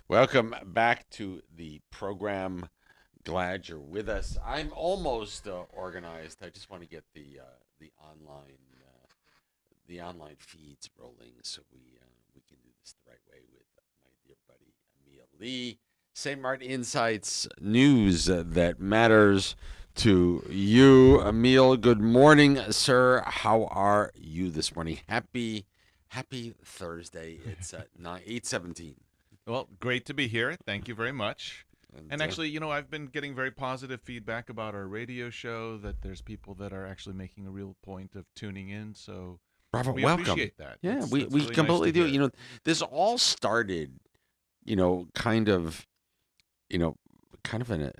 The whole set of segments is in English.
Welcome back to the program. Glad you're with us. I'm almost organized. I just want to get the online feeds rolling so we can do this the right way with my dear buddy Emil Lee. St. Martin Insights news that matters to you, Emil. Good morning, sir. How are you this morning? Happy Thursday. It's 8:17. Well, great to be here. Thank you very much. And And actually, I've been getting very positive feedback about our radio show, that there's people that are actually making a real point of tuning in. So Robert, we welcome. appreciate that. Yeah, we, That's we really nice completely to do. hear. This all started, kind of, you know, kind of an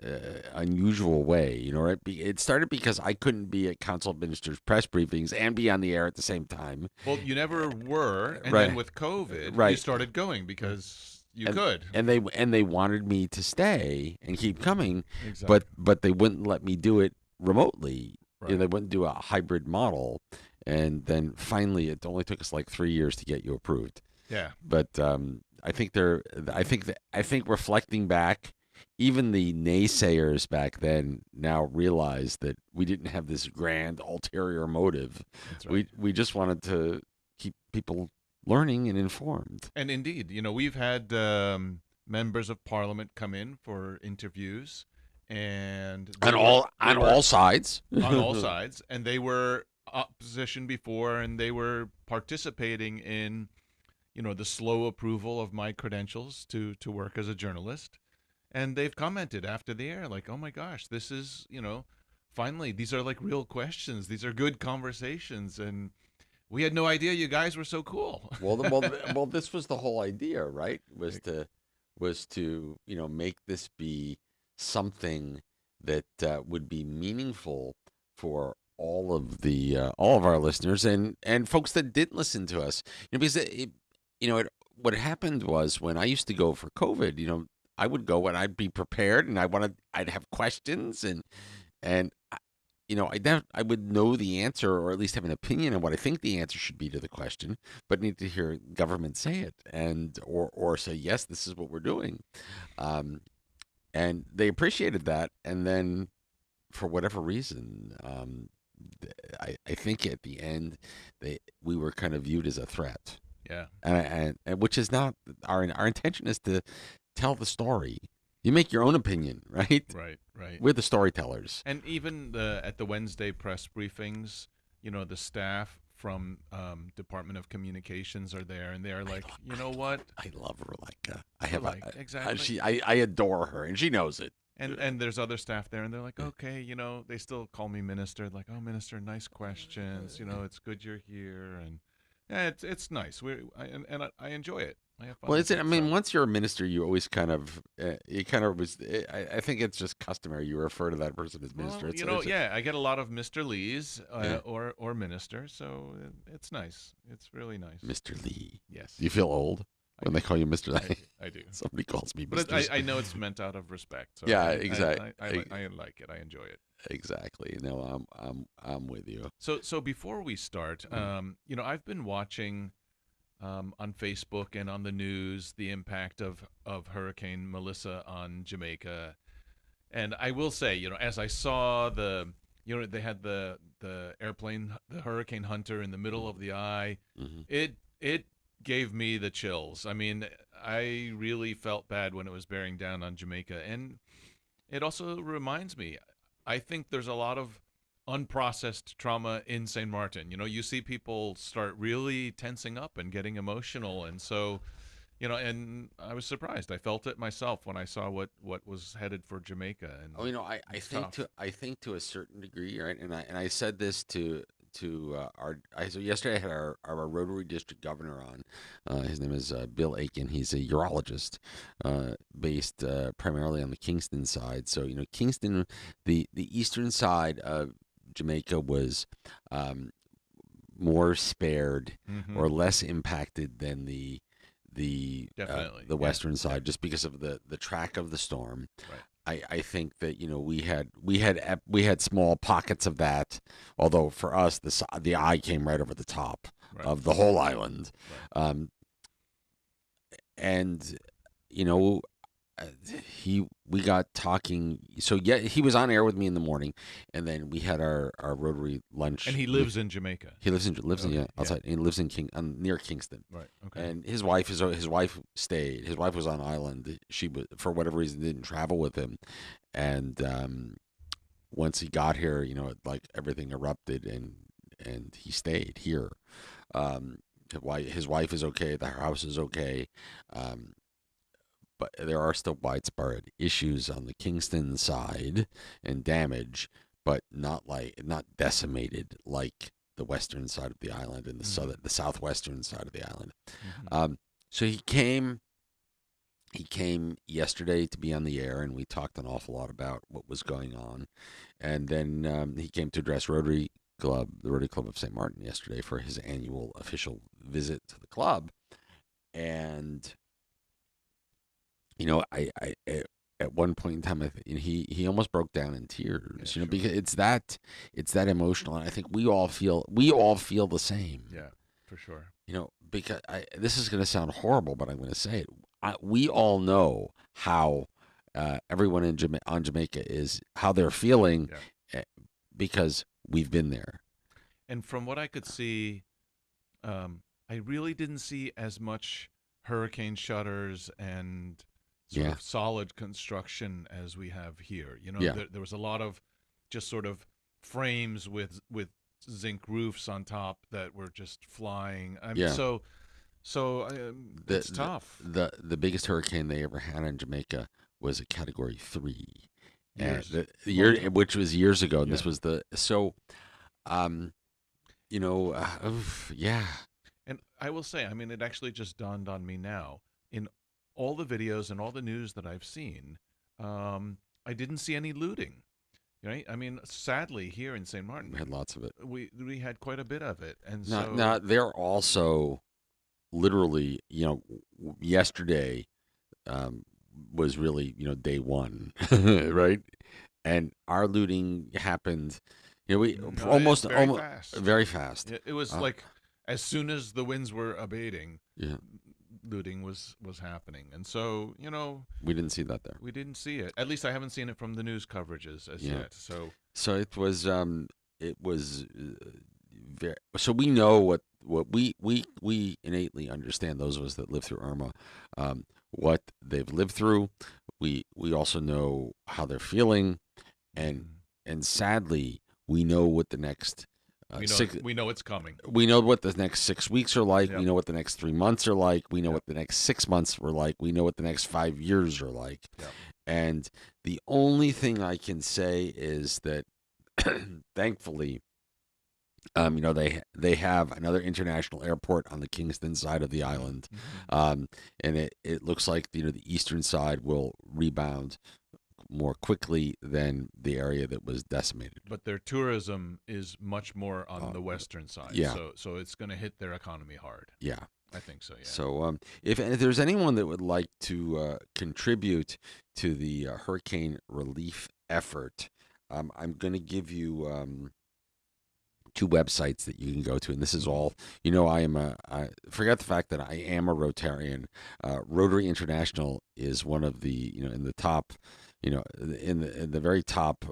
unusual way, right? It started because I couldn't be at council ministers' press briefings and be on the air at the same time. Well, you never were, and then Right, with COVID, you right. started going because you And could. and they wanted me to stay and keep coming, Exactly. but they wouldn't let me do it remotely. Right. They wouldn't do a hybrid model. And then finally, it only took us like 3 years to get you approved. Yeah. But I think I think reflecting back, even the naysayers back then now realize that we didn't have this grand ulterior motive. That's right. We just wanted to keep people learning and informed And indeed, we've had members of parliament come in for interviews, and on they were all they on were all sides. on all sides, and they were opposition before, and they were participating in, the slow approval of my credentials to work as a journalist. And they've commented after the air, like, "Oh my gosh, this is, finally, these are like real questions. These are good conversations, and we had no idea you guys were so cool." Well, this was the whole idea, right? Was to make this be something that would be meaningful for all of our listeners and folks that didn't listen to us. Because what happened was when I used to go for COVID, I would go and I'd be prepared and I'd have questions and I would know the answer or at least have an opinion on what I think the answer should be to the question, but need to hear government say it and or say yes, this is what we're doing, um, and they appreciated that. And then for whatever reason, I think at the end we were kind of viewed as a threat, Yeah. and which is not our intention is to tell the story. You make your own opinion, right? Right, right. We're the storytellers. And even at the Wednesday press briefings, the staff from Department of Communications are there, and they're like, you know what? I love Rebecca. Exactly. I adore her, and she knows it. And there's other staff there, and they're like, okay, they still call me minister, like, oh, minister, nice questions. It's good you're here, and yeah, it's nice. I enjoy it. I have fun Well, with is it? I it. mean, So. once you're a minister, you always kind of, you kind of was. I think it's just customary. You refer to that person as minister. Well, yeah, I get a lot of Mr. Lees Yeah, or minister, so it's nice. It's really nice. Mr. Lee. Yes, Do you feel old I when they do. call you Mr. I Lee? do. I do. Somebody calls me But Mr. I know it's meant out of respect. So Yeah, I, exactly. I, I, li- I like it. I enjoy it. Exactly. No, I'm with you. So before we start, I've been watching on Facebook and on the news the impact of Hurricane Melissa on Jamaica. And I will say, as I saw they had the airplane, the Hurricane Hunter in the middle of the eye. Hmm. It gave me the chills. I mean, I really felt bad when it was bearing down on Jamaica, and it also reminds me, I think there's a lot of unprocessed trauma in St. Martin. You see people start really tensing up and getting emotional, and so and I was surprised. I felt it myself when I saw what was headed for Jamaica, and Oh, I it's think tough. to a certain degree, right? And I said this to so yesterday I had our Rotary District Governor on. His name is Bill Aiken. He's a urologist, based primarily on the Kingston side. So Kingston, the eastern side of Jamaica was um, more spared Hmm. or less impacted than Definitely, the yeah, western yeah, side, just because of the track of the storm. right, I think that we had small pockets of that, although for us the eye came right over the top right, of the whole island, right. um, and you know, uh, we got talking. So yeah, he was on air with me in the morning, and then we had our Rotary And lunch. he lives in Jamaica. He lives in Okay. yeah, Yeah. outside. He lives in near Kingston, Right. Okay. and his wife stayed. His wife was on island. She was, for whatever reason, didn't travel with him, and once he got here, like everything erupted, and he stayed here. Um, his wife is okay. The house is okay. Um, but there are still widespread issues on the Kingston side and damage, but not decimated like the western side of the island and Mm-hmm. the southwestern side of the island. Mm-hmm. So he came yesterday to be on the air, and we talked an awful lot about what was going on. And then he came to address the Rotary Club of St. Martin yesterday for his annual official visit to the club. And at one point in time, he almost broke down in Yeah. tears. Sure. Because it's that emotional, and I think we all feel the same. Yeah. For sure. Because this is going to sound horrible, but I'm going to say it. We all know how everyone on Jamaica is, how they're feeling, Yeah. eh, because we've been there. And from what I could see, I really didn't see as much hurricane shutters and sort Yeah, of solid construction as we have here. yeah, There was a lot of just sort of frames with zinc roofs on top that were just flying. yeah. It's The, tough. the biggest hurricane they ever had in Jamaica was a Category 3, and Years, the long year, time. which was years ago, and Yeah. this was the so um yeah, And I will say, I mean, it actually just dawned on me now. In all the videos and all the news that I've seen, I didn't see any looting. Right? I mean, sadly, here in St. we Martin, had lots of it. we had quite a bit of it, and Not so not they're also literally, yesterday um, was really, day one, right? And our looting happened, we it's very almost fast. very fast. It was Uh, like as soon as the winds were abating, yeah, looting was happening, and so we didn't see that there. we didn't see it. At least I haven't seen it from the news coverages as Yeah. yet. So So it was very, so we know what we innately understand, those of us that live through Irma, what they've lived through. We also know how they're feeling, and mhm. and sadly, we know what the next six. We know it's coming. We know what the next 6 weeks are like. We Yep. know what the next 3 months are like. We know Yep. what the next 6 months were like. We know what the next 5 years are like. Yep. And the only thing I can say is that, thankfully, they have another international airport on the Kingston side of the Mhm. island, Mhm. and it looks like the eastern side will rebound more quickly than the area that was decimated. But their tourism is much more on Uh, the western side, yeah, so it's going to hit their economy hard. yeah. I think so. Yeah. So, if there's anyone that would like to contribute to the hurricane relief effort, I'm going to give you two websites that you can go to, and this is Mhm. all. I forget the fact that I am a Rotarian. Rotary International is one of the, in the top, in the very top.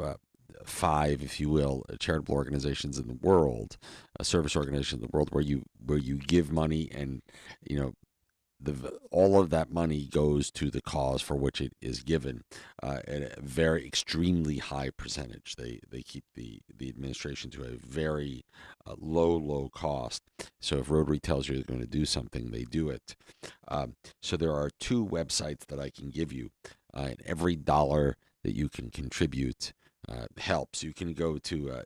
Five, if you will, charitable organizations in the world, a service organization in the world where you give money, and you know all of that money goes to the cause for which it is given, at a very extremely high percentage. They keep the administration to a very low cost. So if Rotary tells you they're going to do something, they do it. So there are two websites that I can give you, and every dollar that you can contribute helps. You can go to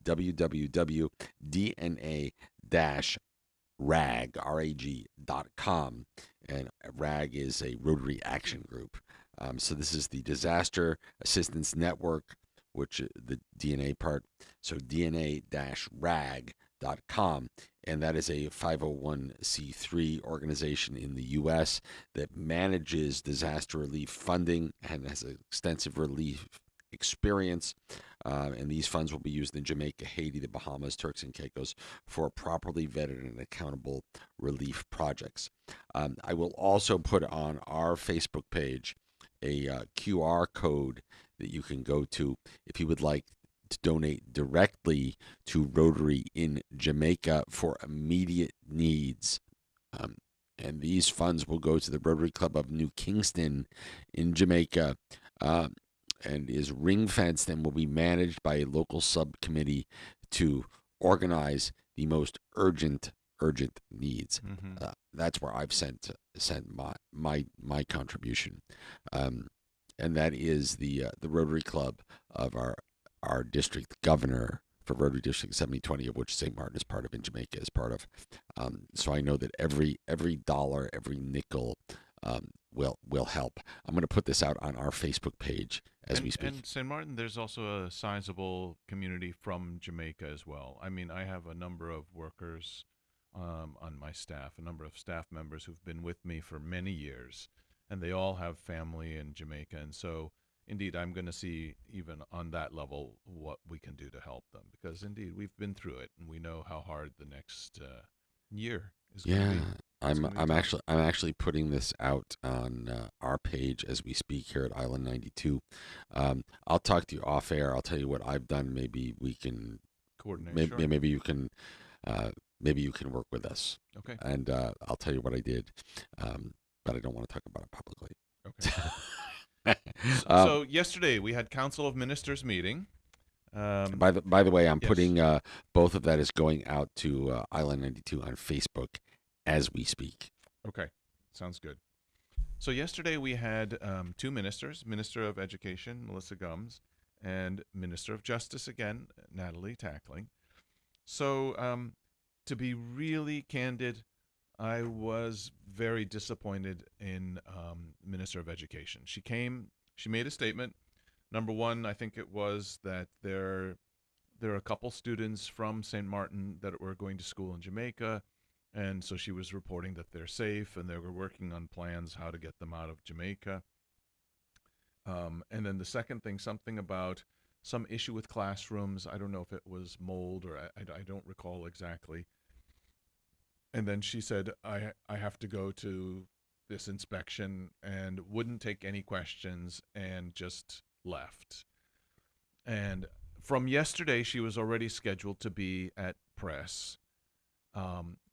www.dna-rag.com, and RAG is a Rotary Action Group. So this is the Disaster Assistance Network, which the DNA part. So DNA-rag.com, and that is a 501c3 organization in the U.S. that manages disaster relief funding and has extensive relief experience. and these funds will be used in Jamaica, Haiti, the Bahamas, Turks and Caicos for properly vetted and accountable relief projects. I will also put on our Facebook page a QR code that you can go to if you would like to donate directly to Rotary in Jamaica for immediate needs. Um, and these funds will go to the Rotary Club of New Kingston in Jamaica, uh, and is ring fenced and will be managed by a local subcommittee to organize the most urgent needs. Mm-hmm. That's where I've sent my contribution, um, and that is the Rotary Club of our district governor for Rotary District 7020, of which St. Martin is part of and Jamaica is part of. So I know that every dollar, every nickel will help. I'm going to put this out on our Facebook page as we speak. And St. Martin, there's also a sizable community from Jamaica as well. I mean, I have a number of workers on my staff, a number of staff members who've been with me for many years, and they all have family in Jamaica. And so, indeed, I'm going to see even on that level what we can do to help them, because indeed we've been through it and we know how hard the next year is going to Yeah, be. It's I'm going to be I'm tough. actually I'm actually putting this out on our page as we speak here at Island 92. I'll talk to you off air. I'll tell you what I've done. Maybe we can Coordinate, maybe sure. maybe you can uh, maybe you can work with us, Okay. and I'll tell you what I did. Um, but I don't want to talk about it Okay. publicly. So yesterday we had Council of Ministers meeting. Um, By the way, I'm yes. putting both of that is going out to Island 92 on Facebook as we speak. Okay. Sounds good. So yesterday we had two ministers: Minister of Education Melissa Gums and Minister of Justice again, Natalie Tackling. So to be really candid, I was very disappointed in Minister of Education. She came, she made a statement. Number one, I think it was that there are a couple students from St. Martin that were going to school in Jamaica, and so she was reporting that they're safe and they were working on plans how to get them out of Jamaica. And then the second thing, something about some issue with classrooms. I don't know if it was mold or I don't recall exactly. And then she said, I have to go to this inspection and wouldn't take any questions and just left. And from yesterday, she was already scheduled to be at press.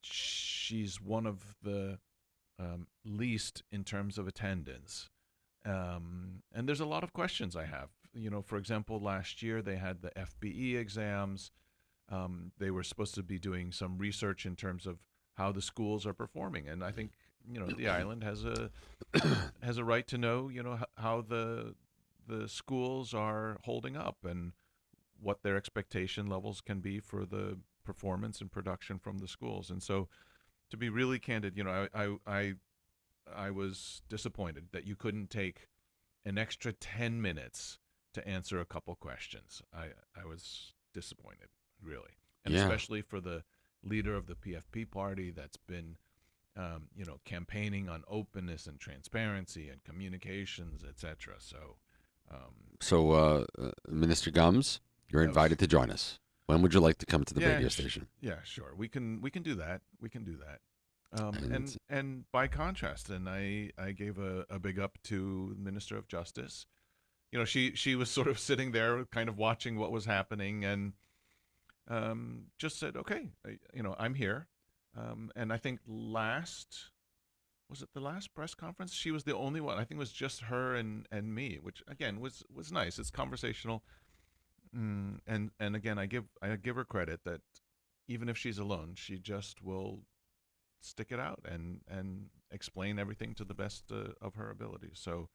She's one of the least in terms of attendance. And there's a lot of questions I have. You know, for example, last year they had the FBE exams. They were supposed to be doing some research in terms of how the schools are performing, and I think the island has a right to know how the schools are holding up and what their expectation levels can be for the performance and production from the schools. And so, to be really candid, I was disappointed that you couldn't take an extra 10 minutes to answer a couple questions. I was disappointed, really, and Yeah. especially for the leader of the PFP party that's been campaigning on openness and transparency and communications, etc. So So, Minister Gums, you're that was invited to join us. When would you like to come to the yeah radio station? yeah sure we can do that And and by contrast, and I gave a big up to the Minister of Justice. She was sort of sitting there kind of watching what was happening and just said, okay, I'm here. And I think was it the last press conference? She was the only one. I think it was just her and me, which again was nice. It's conversational. And again, I give her credit that even if she's alone, she just will stick it out and explain everything to the best of her abilities. So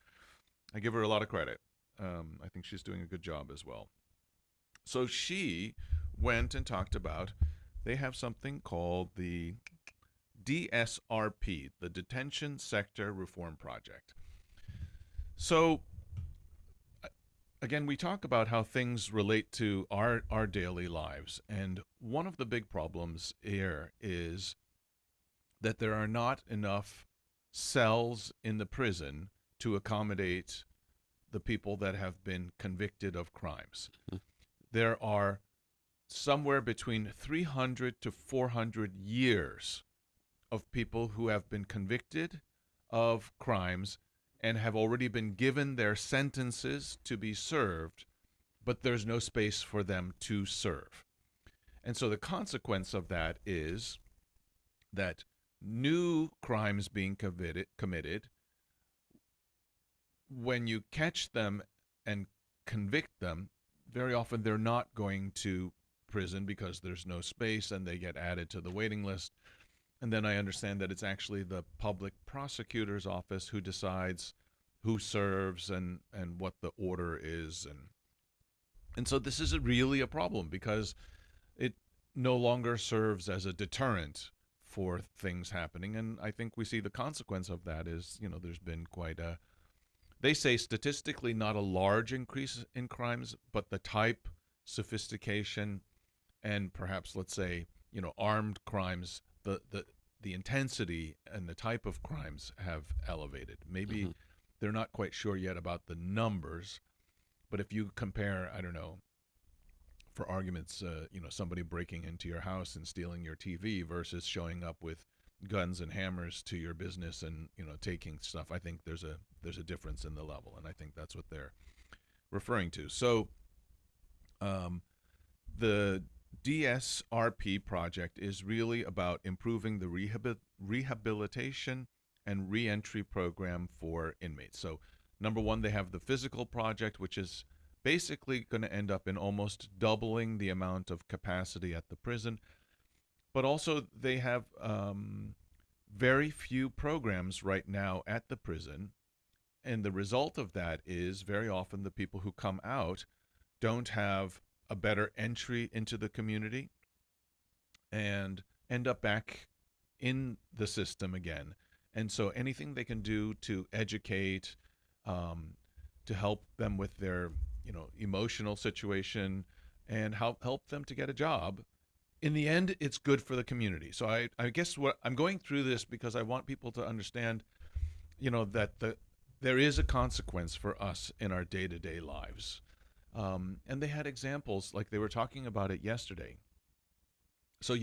I give her a lot of credit. I think she's doing a good job as well. So she went and talked about they have something called the DSRP, the Detention Sector Reform Project. So again, we talk about how things relate to our daily lives, and one of the big problems here is that there are not enough cells in the prison to accommodate the people that have been convicted of crimes. there are somewhere between 300 to 400 years of people who have been convicted of crimes and have already been given their sentences to be served, but there's no space for them to serve. And so the consequence of that is that new crimes being committed, when you catch them and convict them, very often they're not going to prison because there's no space and they get added to the waiting list. And then I understand that it's actually the public prosecutor's office who decides who serves and what the order is. And so this is really a problem because it no longer serves as a deterrent for things happening. And I think we see the consequence of that is, there's been quite a, they say statistically not a large increase in crimes, but the type, sophistication, and perhaps let's say, armed crimes, the intensity and the type of crimes have elevated. Maybe Hmm. they're not quite sure yet about the numbers, but if you compare, I don't know, for arguments, somebody breaking into your house and stealing your TV versus showing up with guns and hammers to your business and taking stuff. I think there's a difference in the level, and I think that's what they're referring to. So um, the DSRP project is really about improving the rehabilitation and reentry program for inmates. So number one, they have the physical project, which is basically going to end up in almost doubling the amount of capacity at the prison. But also, they have very few programs right now at the prison. And the result of that is very often the people who come out don't have a better entry into the community and end up back in the system again. And so anything they can do to educate, um, to help them with their emotional situation and help them to get a job, in the end it's good for the community. So I guess what I'm going through this because I want people to understand that there is a consequence for us in our day-to-day lives. And they had examples like they were talking about it yesterday. So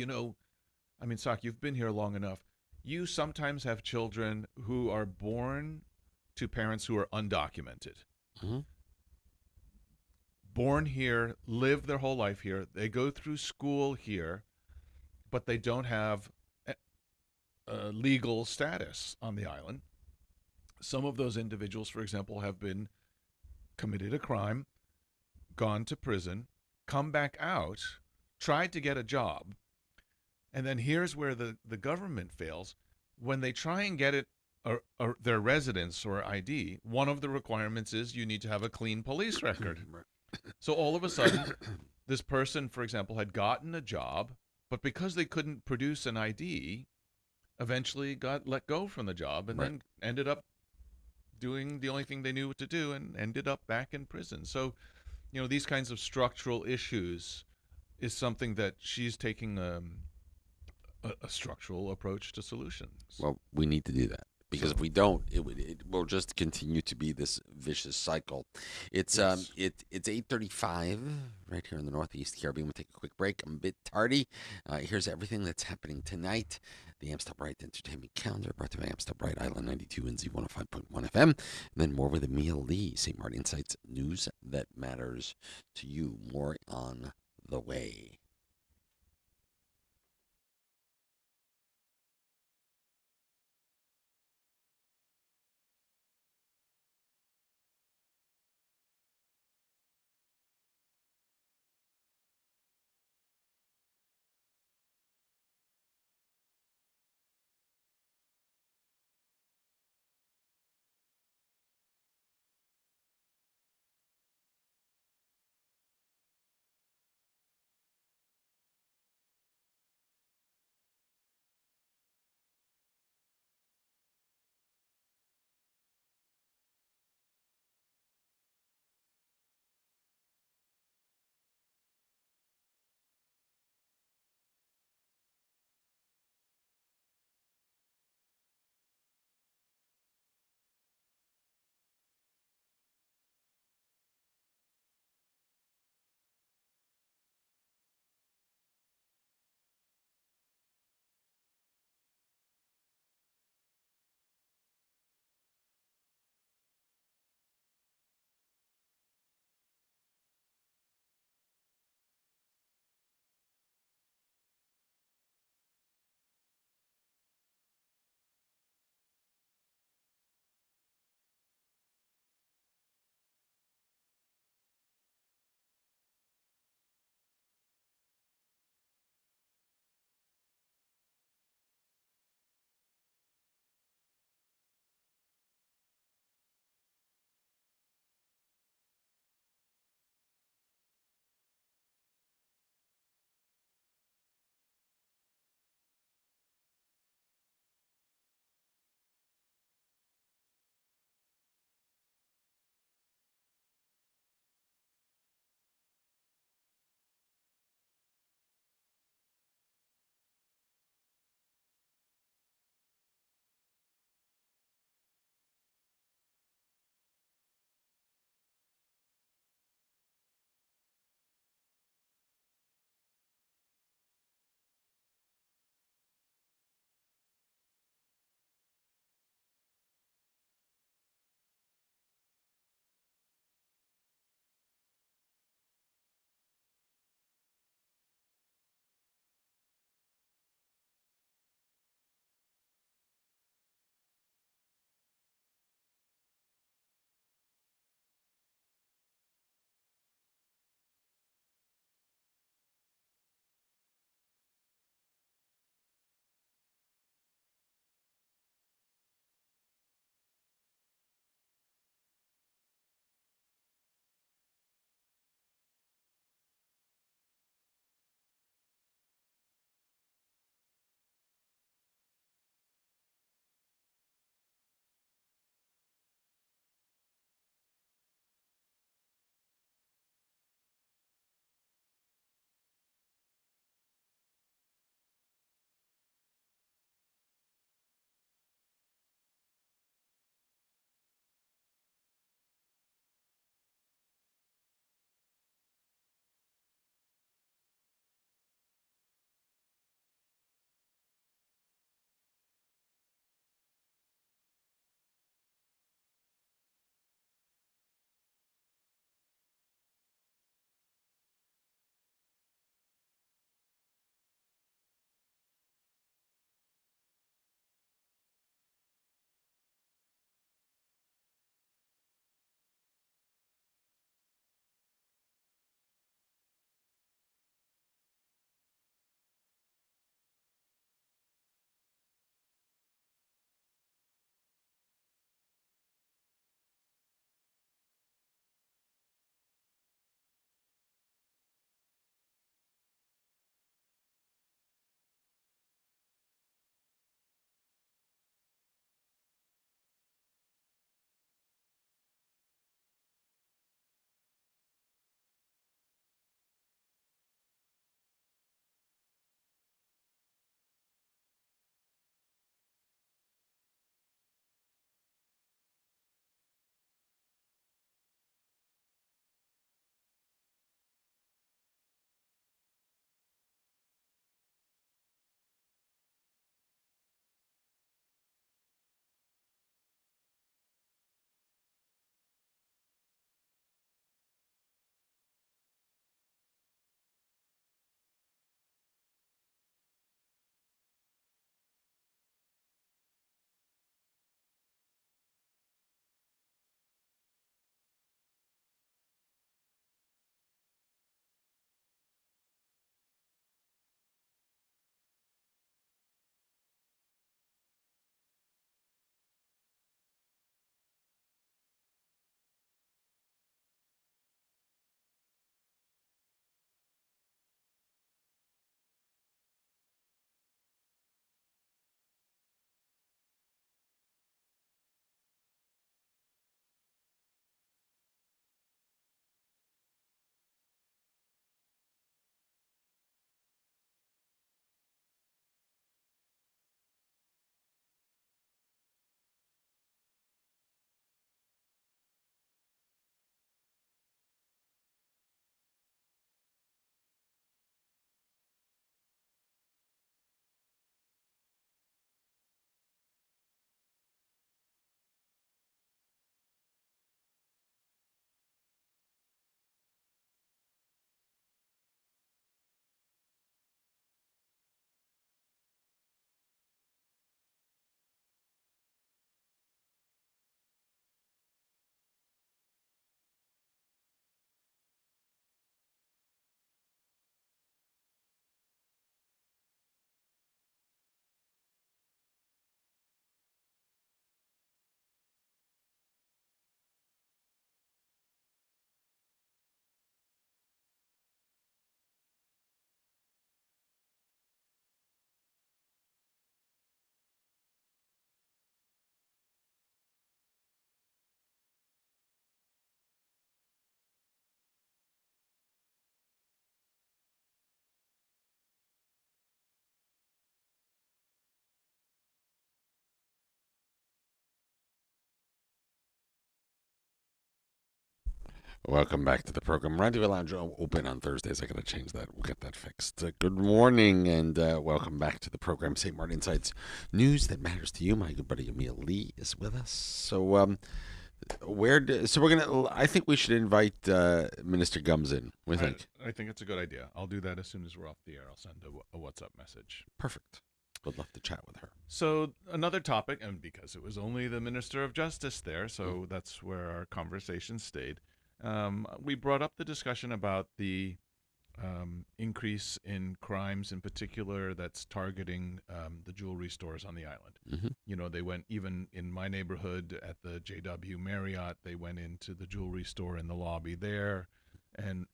I mean, Sak, you've been here long enough. You sometimes have children who are born to parents who are undocumented, Hmm. born here, live their whole life here. They go through school here, but they don't have a legal status on the island. Some of those individuals, for example, have been committed a crime, gone to prison, come back out, tried to get a job, and then here's where the government fails. When they try and get it, or their residence or ID, one of the requirements is you need to have a clean police record. So all of a sudden, this person, for example, had gotten a job, but because they couldn't produce an ID, eventually got let go from the job and Right. then ended up doing the only thing they knew what to do and ended up back in prison. So, these kinds of structural issues is something that she's taking a structural approach to solutions. Well, we need to do that because if So, we don't, it will just continue to be this vicious cycle. yes. It's 8:35 right here in the Northeast Caribbean. We'll take a quick break. I'm a bit tardy. Here's everything that's happening tonight. The Amsterdam Bright Entertainment Calendar brought to you by Amsterdam Bright Island 92 and Z105.1 FM. And then more with Emil Lee, St. Martin Insights news that matters to you. More on the way. Welcome back to the program. Radio Lounge open on Thursdays. I got to change that. We'll get that fixed. Good morning and welcome back to the program. St. Martin Insights news that matters to you. My good buddy Emil Lee is with us. So we're gonna. I think we should invite Minister Gums in. What do you think? I think it's a good idea. I'll do that as soon as we're off the air. I'll send a WhatsApp message. Perfect. Would love to chat with her. So another topic, and because it was only the Minister of Justice there, so that's where our conversation stayed. We brought up the discussion about the increase in crimes, in particular, that's targeting the jewelry stores on the island. Mm-hmm. You know, they went even in my neighborhood at the JW Marriott. They went into the jewelry store in the lobby there, and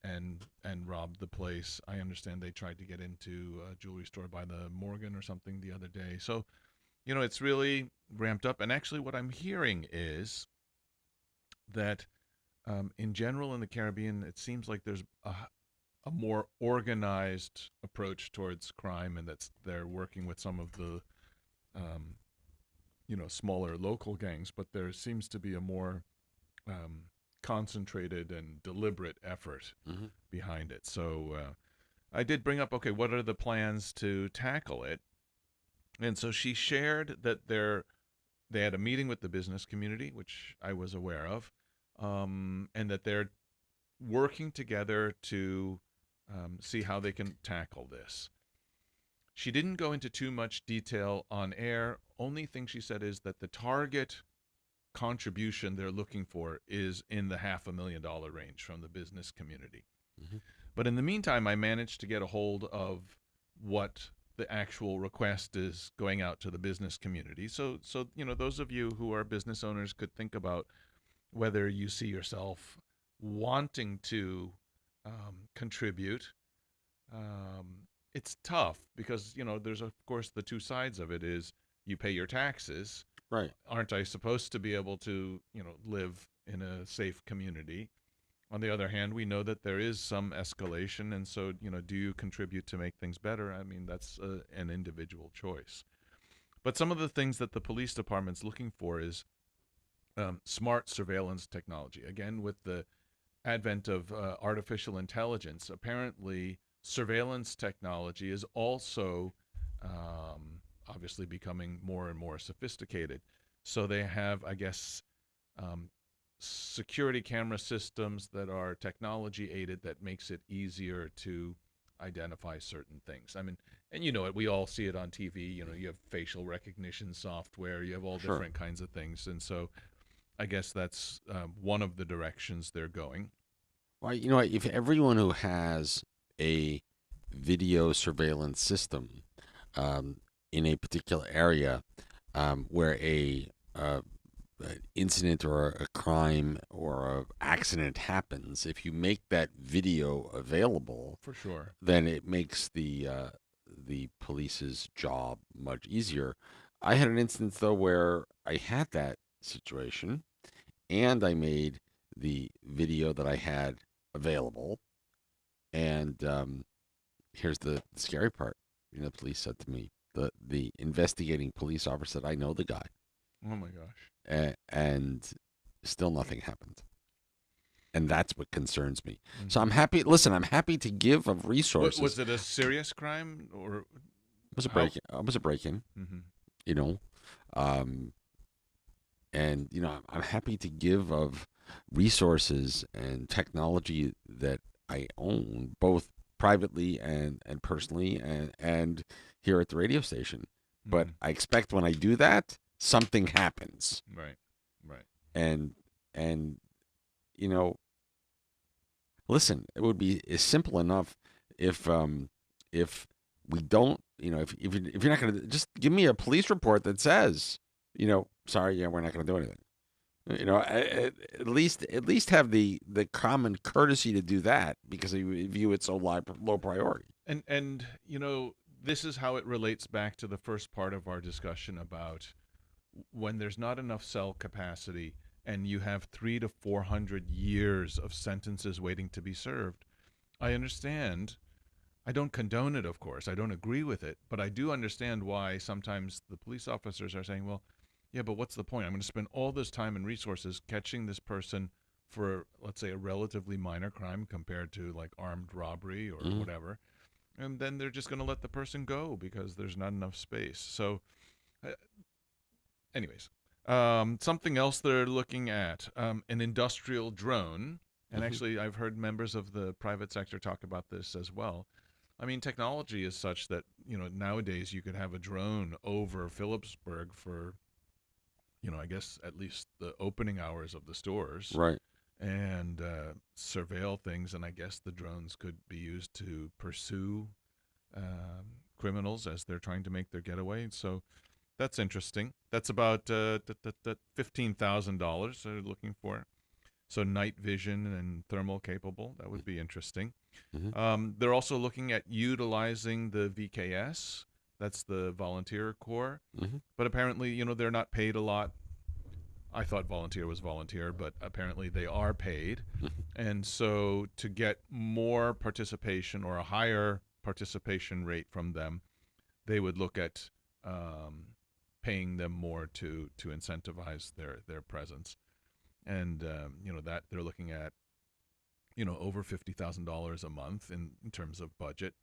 robbed the place. I understand they tried to get into a jewelry store by the Morgan or something the other day. So, you know, it's really ramped up. And actually, what I'm hearing is that in general in the Caribbean, it seems like there's a more organized approach towards crime, and that's they're working with some of the smaller local gangs, but there seems to be a more concentrated and deliberate effort Mm-hmm. behind it. So I did bring up, okay, what are the plans to tackle it? And so she shared that they had a meeting with the business community, which I was aware of, and that they're working together to see how they can tackle this. She didn't go into too much detail on air. Only thing she said is that the target contribution they're looking for is in the $500,000 range from the business community. Mm-hmm. But in the meantime, I managed to get a hold of what the actual request is going out to the business community. So those of you who are business owners could think about whether you see yourself wanting to contribute. It's tough because there's of course the two sides of it is you pay your taxes. Right. Aren't I supposed to be able to live in a safe community? On the other hand, we know that there is some escalation, and so do you contribute to make things better? I mean, that's an individual choice. But some of the things that the police department's looking for is smart surveillance technology. Again, with the advent of artificial intelligence, apparently surveillance technology is also obviously becoming more and more sophisticated. So they have, I guess, security camera systems that are technology aided that makes it easier to identify certain things. I mean, and we all see it on TV. You have facial recognition software, you have all Sure. different kinds of things. And so I guess that's one of the directions they're going. Well, you know what? If everyone who has a video surveillance system um, in a particular area where an incident or a crime or a accident happens, if you make that video available, For sure. then it makes the police's job much easier. I had an instance though where I had that situation, and I made the video that I had available, and here's the scary part. The police said to me, the investigating police officer said, "I know the guy," Oh my gosh. and still nothing happened. And that's what concerns me. So Mm-hmm. I'm happy. Listen, I'm happy to give of Was resources. it a serious crime or It was a how? break. It was a break-in. Mm-hmm. You know, um, and I'm happy to give of resources and technology that I own, both privately and personally, and here at the radio station. But Mm-hmm. I expect when I do that, something happens, Right. Right. and and you know, listen, it would be simple enough if we don't, if you're not going to just give me a police report that says, sorry, yeah, we're not going to do anything. At least have the common courtesy to do that because you view it so low priority. And this is how it relates back to the first part of our discussion about when there's not enough cell capacity and you have 300 to 400 years of sentences waiting to be served. I understand. I don't condone it, of course. I don't agree with it, but I do understand why sometimes the police officers are saying, well, yeah, but what's the point? I'm going to spend all this time and resources catching this person for, let's say, a relatively minor crime compared to like armed robbery or Hmm. whatever. And then they're just going to let the person go because there's not enough space. So, uh, anyways, something else they're looking at, an industrial drone. And Hmm. actually, I've heard members of the private sector talk about this as well. I mean, technology is such that, nowadays you could have a drone over Phillipsburg for, I guess at least the opening hours of the stores Right. and surveil things. And I guess the drones could be used to pursue criminals as they're trying to make their getaway. So that's interesting. That's about $15,000 they're looking for. So night vision and thermal capable. That would be interesting. Hmm. They're also looking at utilizing the VKS. That's the volunteer corps. Hmm. But apparently, they're not paid a lot. I thought volunteer was volunteer, but apparently they are paid. And so to get more participation or a higher participation rate from them, they would look at paying them more to incentivize their presence. And that they're looking at over $50,000 a month in terms of budget.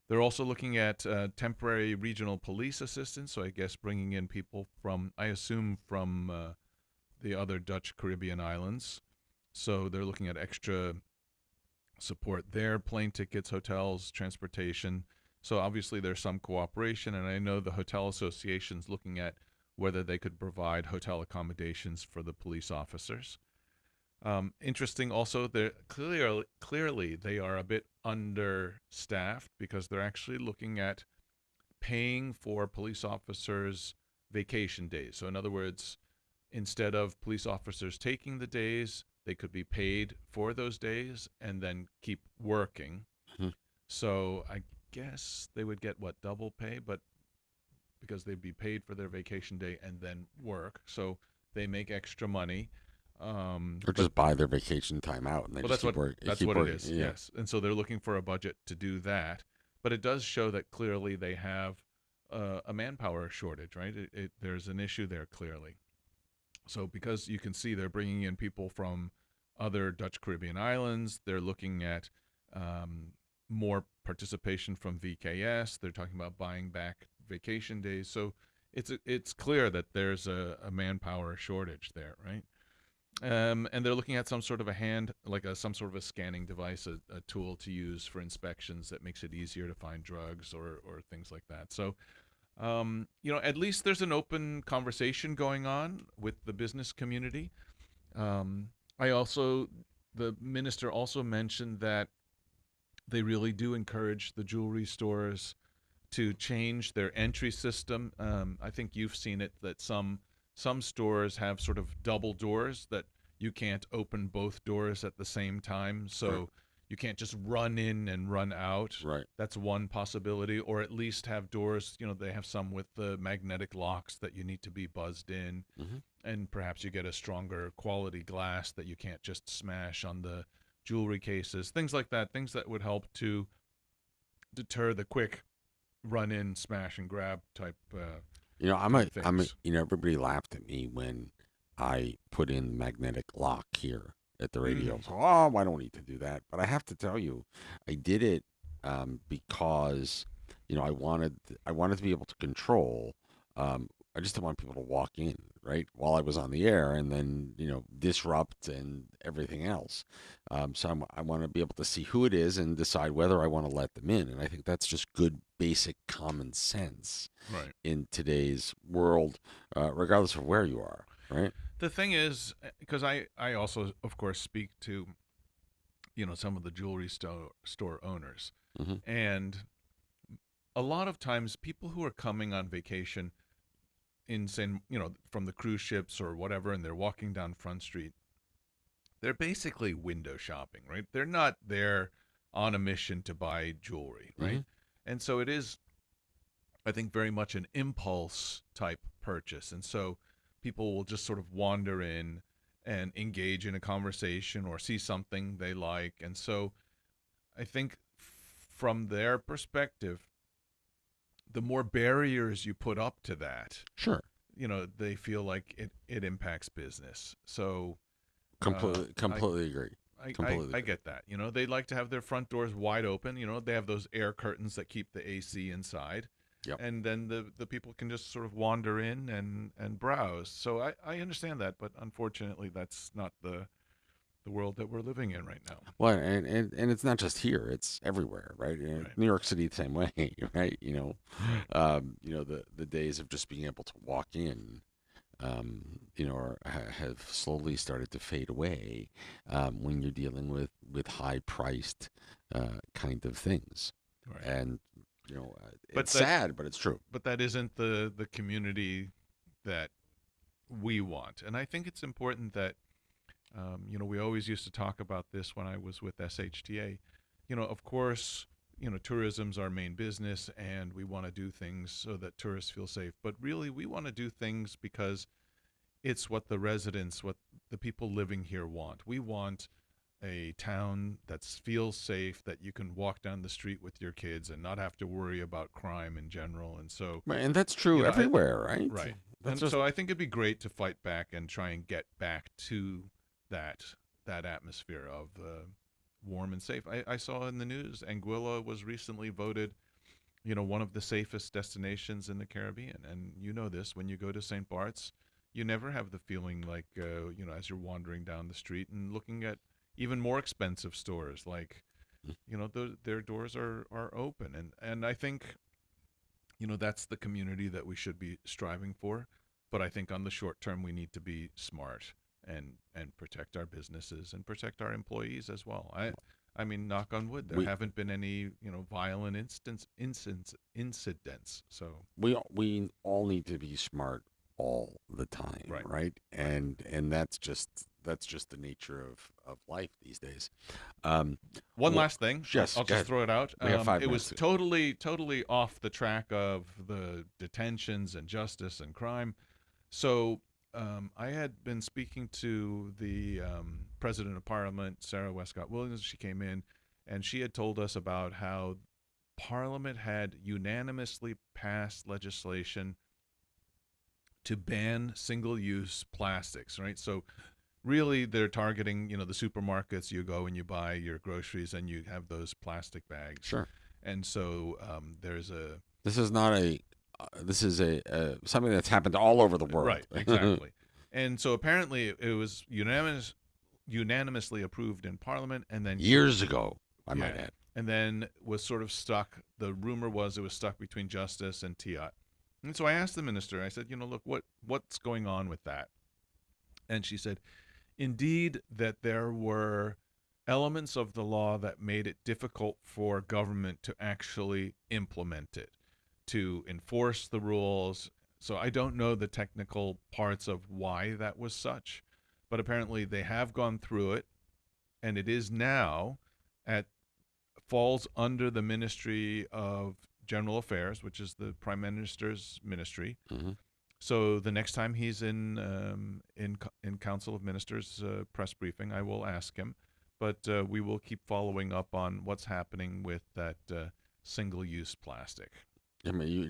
They're also looking at temporary regional police assistance. So I guess bringing in people from, I assume, from the other Dutch Caribbean islands. So they're looking at extra support there, plane tickets, hotels, transportation. So obviously there's some cooperation, and I know the hotel association's looking at whether they could provide hotel accommodations for the police officers. Interesting also, they're clearly they are a bit understaffed because they're actually looking at paying for police officers' vacation days. So in other words, instead of police officers taking the days, they could be paid for those days and then keep working. Hmm. So I guess they would get what, double pay, but because they'd be paid for their vacation day and then work, so they make extra money. Or But just buy their vacation time out and they well, just that's keep what working. that's Keep what it working. is. Yeah. Yes, and so they're looking for a budget to do that. But it does show that clearly they have a manpower shortage, right? There's an issue there clearly. So because you can see they're bringing in people from other Dutch Caribbean islands, they're looking at more participation from VKS. They're talking about buying back vacation days. So it's clear that there's a manpower shortage there, right? And they're looking at some sort of a hand, like some sort of a scanning device, a tool to use for inspections that makes it easier to find drugs or things like that. So at least there's an open conversation going on with the business community. Um, I also, the minister also mentioned that they really do encourage the jewelry stores to change their entry system. I think you've seen it that some stores have sort of double doors that you can't open both doors at the same time. Right. So you can't just run in and run out. Right. That's one possibility. Or at least have doors, they have some with the magnetic locks that you need to be buzzed in. Hmm. And perhaps you get a stronger quality glass that you can't just smash on the jewelry cases. Things like that. Things that would help to deter the quick run in, smash and grab type things. Everybody laughed at me when I put in magnetic lock here at the radio. Mm, So, oh, I don't need to do that. But I have to tell you, I did it because, I wanted to be able to control. Um, I just didn't want people to walk in, right, while I was on the air and then, disrupt and everything else. I want to be able to see who it is and decide whether I want to let them in. And I think that's just good, basic common sense right. in today's world, regardless of where you are, right? The thing is, because I also, of course, speak to, some of the jewelry store owners. Hmm. And a lot of times people who are coming on vacation in, say, from the cruise ships or whatever, and they're walking down Front Street, they're basically window shopping, right? They're not there on a mission to buy jewelry, right? Hmm. And so it is, I think, very much an impulse type purchase. And so people will just sort of wander in and engage in a conversation or see something they like. And so I think from their perspective, the more barriers you put up to that, Sure. they feel like it impacts business. So I Completely agree. Completely I agree. get that. They like to have their front doors wide open. They have those air curtains that keep the AC inside, Yep. and then the people can just sort of wander in and browse. So I understand that, but unfortunately, that's not the world that we're living in right now. Well, and it's not just here; it's everywhere, right? Right. New York City, the same way, right? Right. The days of just being able to walk in, have slowly started to fade away when you're dealing with high priced kind of things, Right. and But it's that sad, but it's true. but that isn't the community that we want, and I think it's important that we always used to talk about this when I was with SHTA. Of course, tourism's our main business, and we want to do things so that tourists feel safe. But really, we want to do things because it's what the residents, what the people living here want. We want a town that feels safe, that you can walk down the street with your kids and not have to worry about crime in general. And so, Right, and that's true I everywhere, right? right. That's And just so I think it'd be great to fight back and try and get back to that that atmosphere of warm and safe. I saw in the news Anguilla was recently voted, one of the safest destinations in the Caribbean. And this when you go to St. Bart's, you never have the feeling like as you're wandering down the street and looking at even more expensive stores, like their doors are open, and I think that's the community that we should be striving for. But I think on the short term, we need to be smart and protect our businesses and protect our employees as well. I mean, knock on wood, there we haven't been any violent incidents. So we all need to be smart all the time, right, right? right. And that's just the nature of life these days. Um, One well, last thing, yes, I'll go just ahead. throw it out. We have five It was minutes. totally off the track of the detentions and justice and crime. So I had been speaking to the president of Parliament, Sarah Westcott Williams. She came in, and she had told us about how Parliament had unanimously passed legislation to ban single-use plastics. Right, so really they're targeting the supermarkets. You go and you buy your groceries, and you have those plastic bags, Sure. and so there's a This is not a. This is something that's happened all over the right, world. exactly. And so apparently it was unanimously approved in Parliament, and then Years ago, I might yeah, add. and then was sort of stuck. The rumor was it was stuck between Justice and TIA. And so I asked the minister. I said, look, what's going on with that? And she said, indeed, that there were elements of the law that made it difficult for government to actually implement it, to enforce the rules. So I don't know the technical parts of why that was such, but apparently they have gone through it, and it is now at falls under the Ministry of General Affairs, which is the Prime Minister's ministry. Hmm. So the next time he's in Council of Ministers press briefing, I will ask him. But we will keep following up on what's happening with that single-use plastic. I mean,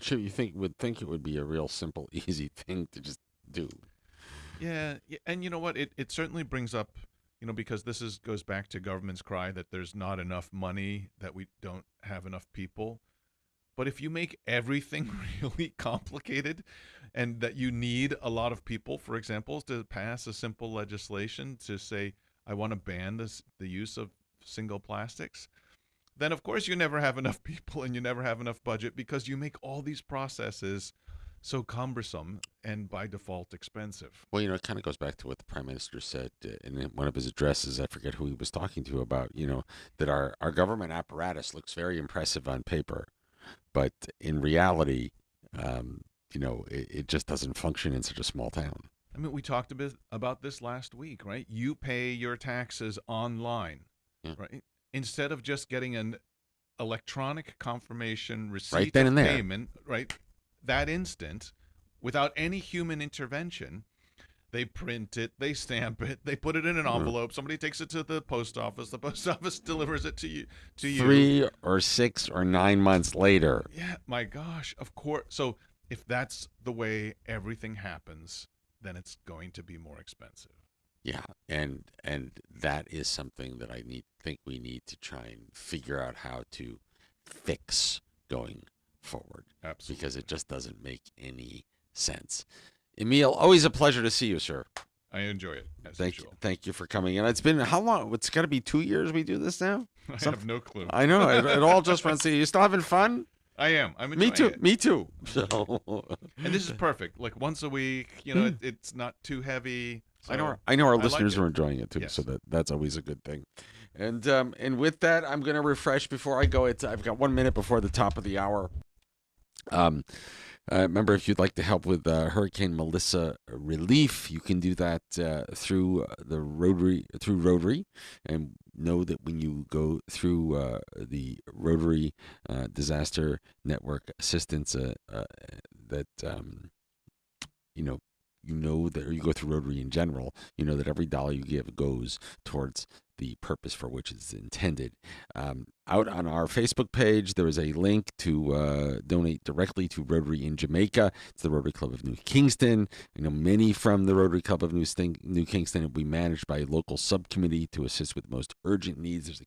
would think it would be a real simple, easy thing to just do. Yeah, yeah, and you know what? It certainly brings up, because this goes back to government's cry that there's not enough money, that we don't have enough people. But if you make everything really complicated, and that you need a lot of people, for example, to pass a simple legislation to say, I want to ban the use of single plastics, then of course you never have enough people and you never have enough budget, because you make all these processes so cumbersome and by default expensive. Well, it kind of goes back to what the prime minister said in one of his addresses. I forget who he was talking to about, that our government apparatus looks very impressive on paper, but in reality, it just doesn't function in such a small town. I mean, we talked a bit about this last week, right? You pay your taxes online, Yeah. right? Instead of just getting an electronic confirmation Right receipt then of and there. payment, right? That instant, without any human intervention, they print it, they stamp it, they put it in an Uh, envelope. Somebody takes it to the post office. The post office delivers it to you. To you. 3 or 6 or 9 months later. Yeah, my gosh, of course. So if that's the way everything happens, then it's going to be more expensive. Yeah, and that is something that I think we need to try and figure out how to fix going forward because Absolutely. it just doesn't make any sense. Emil, always a pleasure to see you, sir. I enjoy it as usual. Thank you for coming in. It's been how long? It's got to be 2 years we do this now. I Some, have no clue. I know it all just runs. You still having fun? I am. I'm Me enjoying too. it. Me too. So, And this is perfect. Like once a week, Hmm. it's not too heavy. I know. So I know our I like listeners it. are enjoying it too. So Yes. that's always a good thing. And with that, I'm going to refresh before I go. I've got 1 minute before the top of the hour. Um, remember, if you'd like to help with Hurricane Melissa relief, you can do that through the Rotary, and know that when you go through the Rotary Disaster Network Assistance, that you know you know that, or you go through Rotary in general, you know that every dollar you give goes towards the purpose for which it's intended. Out on our Facebook page, there is a link to donate directly to Rotary in Jamaica. It's the Rotary Club of New Kingston. I know many from the Rotary Club of New Kingston will be managed by a local subcommittee to assist with most urgent needs. There's a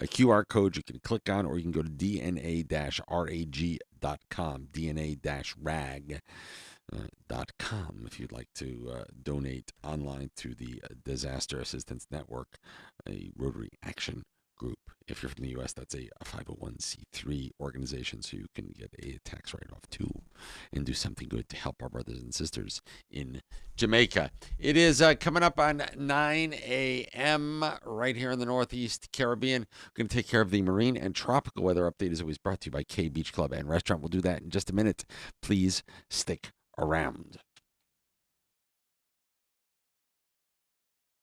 QR code you can click on, or you can go to dna-rag.com, dna-rag .com if you'd like to donate online through the Disaster Assistance Network, a Rotary Action Group. If you're from the U.S., that's a 501c3 organization, so you can get a tax write-off too and do something good to help our brothers and sisters in Jamaica. It is coming up on 9 a.m. right here in the Northeast Caribbean. We're going to take care of the marine and tropical weather update, as always brought to you by K Beach Club and Restaurant. We'll do that in just a minute. Please stick around.